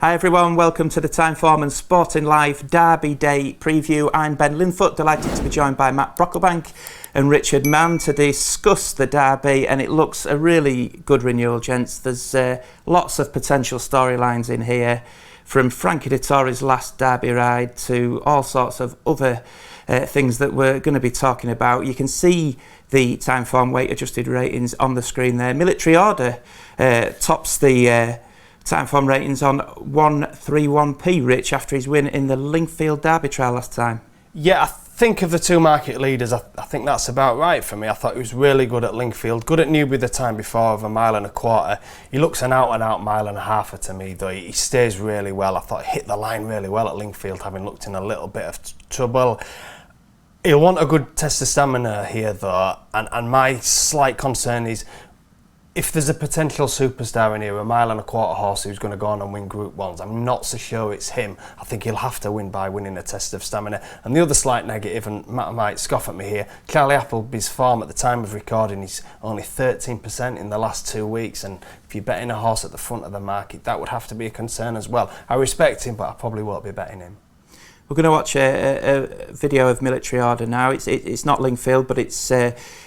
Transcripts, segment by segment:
Hi everyone, welcome to the Timeform and Sporting Live Derby Day preview. I'm Ben Linfoot, delighted to be joined by Matt Brocklebank and Richard Mann to discuss the Derby, and it looks a really good renewal, gents. There's lots of potential storylines in here, from Frankie Dettori's last Derby ride to all sorts of other things that we're going to be talking about. You can see the Timeform weight adjusted ratings on the screen there. Military Order tops the Timeform ratings on 131p, Rich, after his win in the Lingfield Derby trial last time. Yeah, I think of the two market leaders, I think that's about right for me. I thought he was really good at Lingfield, good at Newbury the time before of a mile and a quarter. He looks an out-and-out mile and a halfer to me, though. He stays really well. I thought he hit the line really well at Lingfield, having looked in a little bit of trouble. He'll want a good test of stamina here, though, and my slight concern is, if there's a potential superstar in here, a mile and a quarter horse who's going to go on and win Group 1s, I'm not so sure it's him. I think he'll have to win by winning a test of stamina. And the other slight negative, and Matt might scoff at me here, Charlie Appleby's form at the time of recording is only 13% in the last 2 weeks, and if you're betting a horse at the front of the market, that would have to be a concern as well. I respect him, but I probably won't be betting him. We're going to watch a video of Military Order now. It's not Lingfield, but it's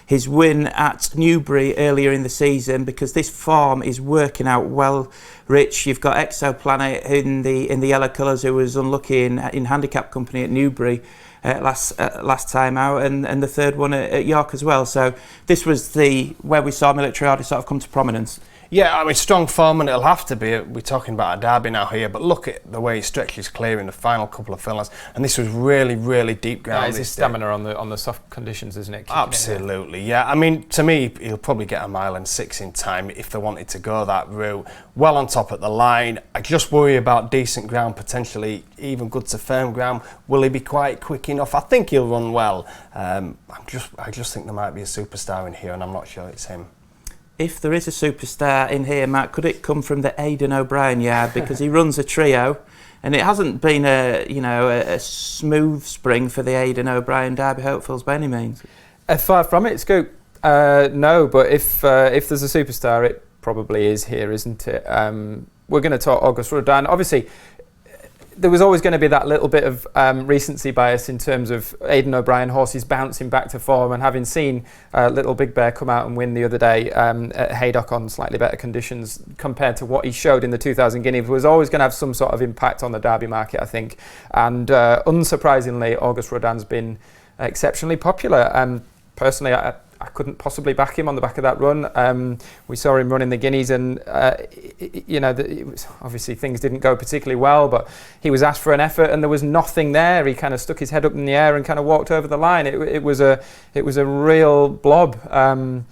his win at Newbury earlier in the season, because this form is working out well. Rich, you've got Exoplanet in the yellow colours, who was unlucky in handicap company at Newbury last time out, and the third one at York as well. So this was where we saw Military Order sort of come to prominence. Yeah, I mean, strong form, and it'll have to be. We're talking about a derby now here, but look at the way he stretches clear in the final couple of furlongs, and this was really, really deep ground. It's his stamina on the soft conditions, isn't it? Absolutely, yeah. I mean, to me, he'll probably get a mile and 6 in time if they wanted to go that route. Well on top at the line. I just worry about decent ground, potentially even good to firm ground. Will he be quite quick enough? I think he'll run well. I just think there might be a superstar in here, and I'm not sure it's him. If there is a superstar in here, Matt, could it come from the Aidan O'Brien yard? Because he runs a trio, and it hasn't been a smooth spring for the Aidan O'Brien Derby hopefuls by any means. Far from it, Scoop. No, but if there's a superstar, it probably is here, isn't it? We're going to talk Auguste Rodin. Obviously, there was always going to be that little bit of recency bias in terms of Aidan O'Brien horses bouncing back to form, and having seen Little Big Bear come out and win the other day at Haydock on slightly better conditions compared to what he showed in the 2000 Guinea, was always going to have some sort of impact on the Derby market, I think. And unsurprisingly, Auguste Rodin's been exceptionally popular. Personally, I couldn't possibly back him on the back of that run. We saw him running the Guineas, and it was, obviously things didn't go particularly well, but he was asked for an effort and there was nothing there. He kind of stuck his head up in the air and kind of walked over the line. It was a real blob. And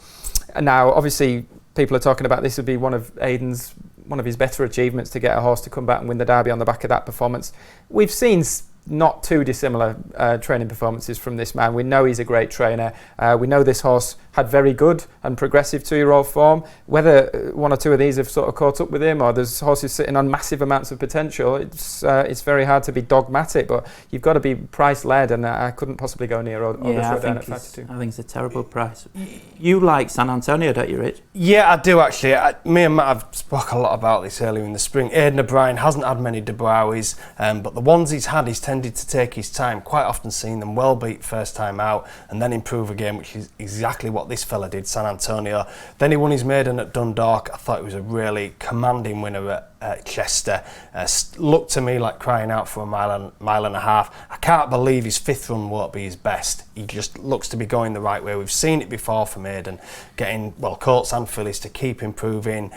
now, obviously, people are talking about this would be one of his better achievements, to get a horse to come back and win the Derby on the back of that performance. We've seen not too dissimilar training performances from this man. We know he's a great trainer. We know this horse had very good and progressive 2-year-old form. Whether one or two of these have sort of caught up with him, or there's horses sitting on massive amounts of potential, it's very hard to be dogmatic, but you've got to be price-led, and I couldn't possibly go near Auguste Rodin at 5-2. I think it's a terrible price. You like San Antonio, don't you, Rich? Yeah, I do actually. Me and Matt have spoke a lot about this earlier in the spring. Aidan O'Brien hasn't had many Dubrawis, but the ones he's had, he's tended to take his time. Quite often seen them well beat first time out and then improve again, which is exactly what this fella did, San Antonio. Then he won his maiden at Dundalk. I thought it was a really commanding winner at Chester. Looked to me like crying out for a mile and a half. I can't believe his 5th run won't be his best. He just looks to be going the right way. We've seen it before from Aidan, getting colts and fillies to keep improving.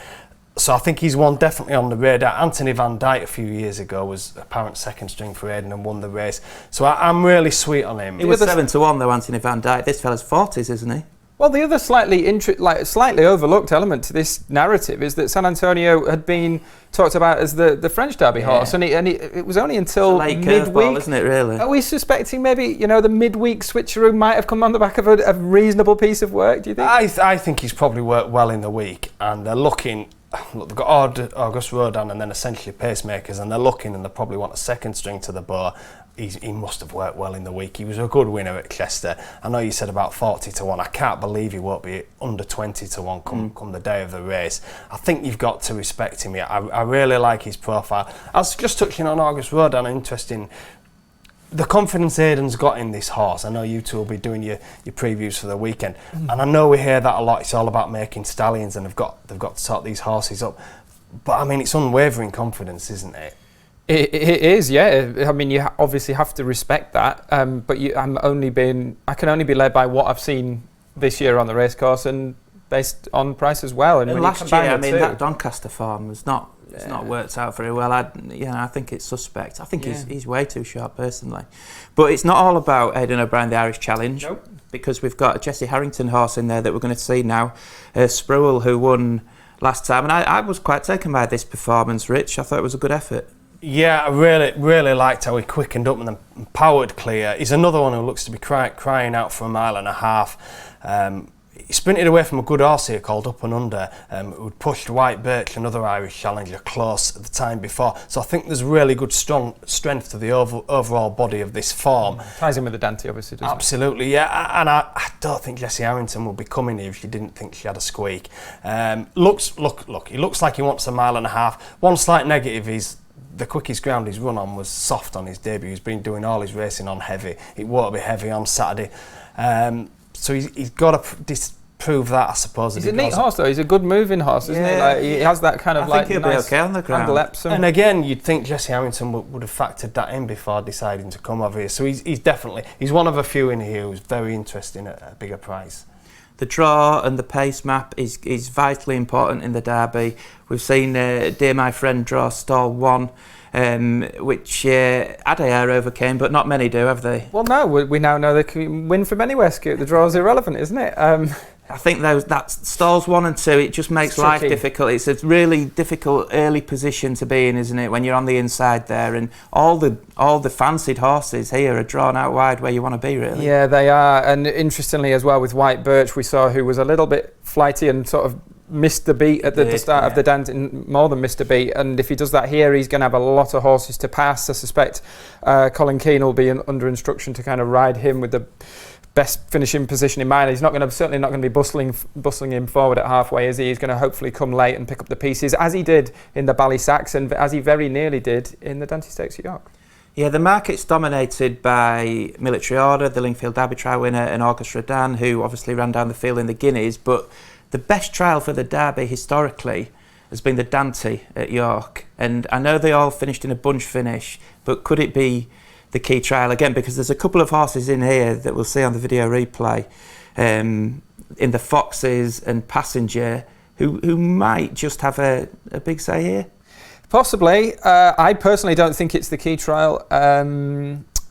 So I think he's one definitely on the radar. Anthony Van Dyke a few years ago was apparent second string for Aidan and won the race. So I'm really sweet on him. He was 7-1 though, Anthony Van Dyke. This fella's 40s, isn't he? Well, the other slightly overlooked element to this narrative is that San Antonio had been talked about as the French Derby horse, and it was only until midweek, isn't it, really? Are we suspecting maybe the midweek switcheroo might have come on the back of a reasonable piece of work? Do you think? I think he's probably worked well in the week, and they're looking. look, they've got Auguste Rodin and then essentially pacemakers, and they're looking and they probably want a second string to the bow. He must have worked well in the week. He was a good winner at Chester. I know you said about 40 to 1. I can't believe he won't be under 20 to 1 come the day of the race. I think you've got to respect him. I really like his profile. I was just touching on Auguste Rodin, interesting. The confidence Aidan's got in this horse. I know you two will be doing your previews for the weekend, and I know we hear that a lot. It's all about making stallions, and they've got to sort these horses up. But I mean, it's unwavering confidence, isn't it? It is, yeah. I mean, you obviously have to respect that. But I can only be led by what I've seen this year on the racecourse and based on price as well. And last year, I mean, that Doncaster farm was not. It's not worked out very well. I think it's suspect. I think he's way too sharp personally. But it's not all about Aidan O'Brien, the Irish Challenge, because we've got a Jesse Harrington horse in there that we're going to see now. Sprewell, who won last time, and I was quite taken by this performance, Rich. I thought it was a good effort. Yeah, I really liked how he quickened up and then powered clear. He's another one who looks to be crying out for 1.5 miles. He sprinted away from a good horse here called Up and Under, who'd pushed White Birch, another Irish challenger, close at the time before. So I think there's really good strength to the overall body of this form. Ties in with the Dante, obviously, doesn't Absolutely, yeah. And I don't think Jessie Harrington will be coming here if she didn't think she had a squeak. Look, he looks like he wants 1.5 miles. One slight negative is the quickest ground he's run on was soft on his debut. He's been doing all his racing on heavy. It won't be heavy on Saturday. So he's got to disprove that, I suppose. He's a neat horse, though. He's a good moving horse, isn't he? Like, he has that kind of I think he'll be okay on the ground. Epsom. And again, you'd think Jessie Harrington would have factored that in before deciding to come over here. So he's definitely one of a few in here who's very interesting at a bigger price. The draw and the pace map is vitally important in the Derby. We've seen Dear My Friend draw stall 1, which Adair overcame, but not many do, have they? Well, no, we now know they can win from anywhere, Scoot. The draw's irrelevant, isn't it? I think that stalls 1 and 2, it just makes life difficult. It's a really difficult early position to be in, isn't it, when you're on the inside there, and all the fancied horses here are drawn out wide where you want to be, really. Yeah, they are. And interestingly as well, with White Birch, we saw who was a little bit flighty and sort of missed the beat at the start of the dance, more than missed a beat. And if he does that here, he's going to have a lot of horses to pass. I suspect Colin Keane will be under instruction to kind of ride him with the best finishing position in mind. He's certainly not going to be bustling him forward at halfway, is he? He's going to hopefully come late and pick up the pieces, as he did in the Ballysacks and as he very nearly did in the Dante Stakes at York. Yeah, the market's dominated by Military Order, the Lingfield Derby trial winner, and Auguste Rodin, who obviously ran down the field in the Guineas. But the best trial for the Derby historically has been the Dante at York. And I know they all finished in a bunch finish, but could it be the key trial again? Because there's a couple of horses in here that we'll see on the video replay, in the Foxes and Passenger, who might just have a big say here. Possibly. I personally don't think it's the key trial.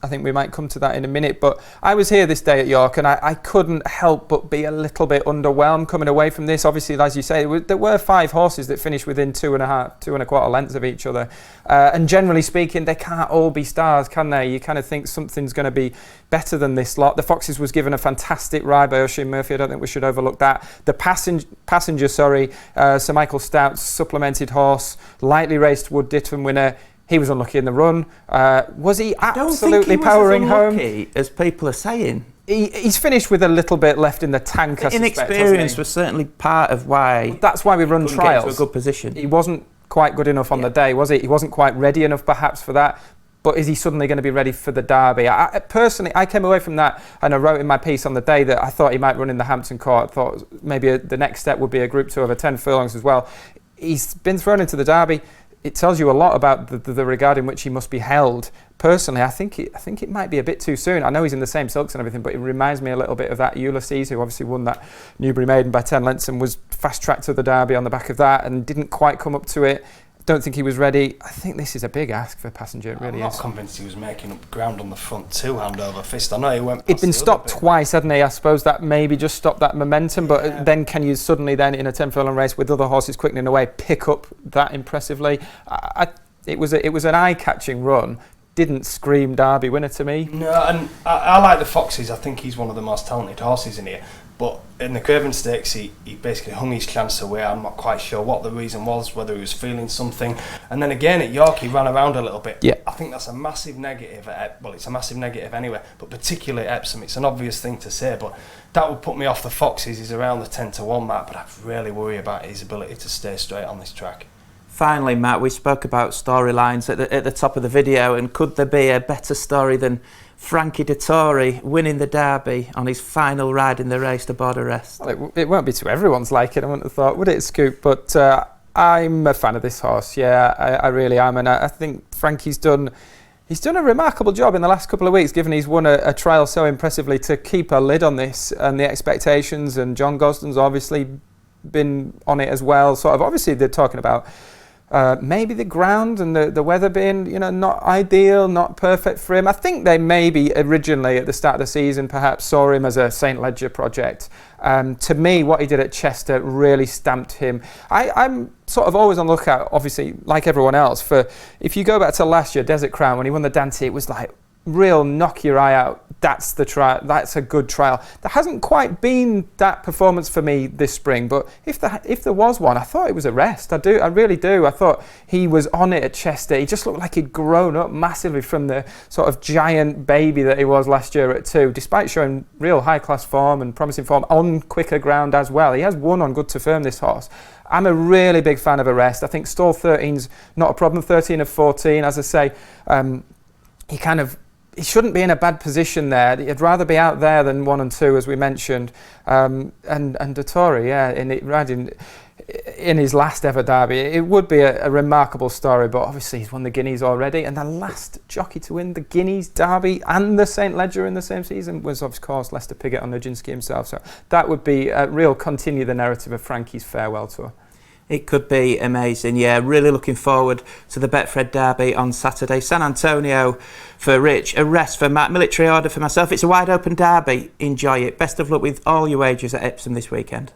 I think we might come to that in a minute, but I was here this day at York and I couldn't help but be a little bit underwhelmed coming away from this. Obviously, as you say, there were 5 horses that finished within 2.25 lengths of each other, and generally speaking, they can't all be stars, can they? You kind of think something's going to be better than this lot. The Foxes was given a fantastic ride by Oisin Murphy. I don't think we should overlook that. The Passenger, Sir Michael Stout's supplemented horse, lightly raced Wood Ditton winner. He was unlucky in the run. Was he absolutely powering home? As people are saying. He's finished with a little bit left in the tank, I suspect, inexperience was certainly part of why. That's why we run trials. Get to a good position. He wasn't quite good enough on the day, was he? He wasn't quite ready enough, perhaps, for that. But is he suddenly going to be ready for the Derby? Personally, I came away from that and I wrote in my piece on the day that I thought he might run in the Hampton Court. I thought maybe the next step would be a Group 2 over 10 furlongs as well. He's been thrown into the Derby. It tells you a lot about the regard in which he must be held. Personally, I think it might be a bit too soon. I know he's in the same silks and everything, but it reminds me a little bit of that Ulysses, who obviously won that Newbury Maiden by 10 lengths and was fast-tracked to the Derby on the back of that and didn't quite come up to it. Don't think he was ready. I think this is a big ask for Passenger, it really is. I'm not convinced he was making up ground on the front too, hand over fist. I know he went past. He'd been stopped twice, hadn't he? I suppose that maybe just stopped that momentum, but then can you suddenly then in a 10 furlong race with other horses quickening away pick up that impressively? It was an eye-catching run. Didn't scream Derby winner to me. No, and I like the Foxes. I think he's one of the most talented horses in here. But in the Craven Stakes, he basically hung his chance away. I'm not quite sure what the reason was, whether he was feeling something. And then again at York, he ran around a little bit. Yeah. I think that's a massive negative. Well, it's a massive negative anyway, but particularly at Epsom. It's an obvious thing to say, but that would put me off the Foxes. He's around the 10-1 mark, but I really worry about his ability to stay straight on this track. Finally, Matt, we spoke about storylines at the top of the video, and could there be a better story than Frankie Dettori winning the Derby on his final ride in the race to board arrest? Well, it won't be to everyone's liking, I wouldn't have thought, would it, Scoop? But I'm a fan of this horse, yeah, I really am, and I think Frankie's done a remarkable job in the last couple of weeks, given he's won a trial so impressively, to keep a lid on this and the expectations, and John Gosden's obviously been on it as well. Sort of, obviously they're talking about maybe the ground and the weather being, not ideal, not perfect for him. I think they maybe originally at the start of the season perhaps saw him as a St. Ledger project. To me, what he did at Chester really stamped him. I'm sort of always on the lookout, obviously, like everyone else, for, if you go back to last year, Desert Crown, when he won the Dante, it was like real knock your eye out. That's the trial. That's a good trial. There hasn't quite been that performance for me this spring, but if there was one, I thought it was a rest. I really do. I thought he was on it at Chester. He just looked like he'd grown up massively from the sort of giant baby that he was last year at 2, despite showing real high-class form and promising form on quicker ground as well. He has won on Good to Firm, this horse. I'm a really big fan of Arrest. I think stall 13's not a problem. 13 of 14, as I say. He shouldn't be in a bad position there. He'd rather be out there than 1 and 2, as we mentioned. And Dettori, riding in his last ever Derby, it would be a remarkable story. But obviously, he's won the Guineas already, and the last jockey to win the Guineas Derby and the St. Ledger in the same season was, of course, Lester Piggott on Nijinsky himself. So that would be a real continue the narrative of Frankie's farewell tour. It could be amazing, yeah. Really looking forward to the Betfred Derby on Saturday. San Antonio for Rich, Arrest for Matt, Military Order for myself. It's a wide open derby. Enjoy it. Best of luck with all your wagers at Epsom this weekend.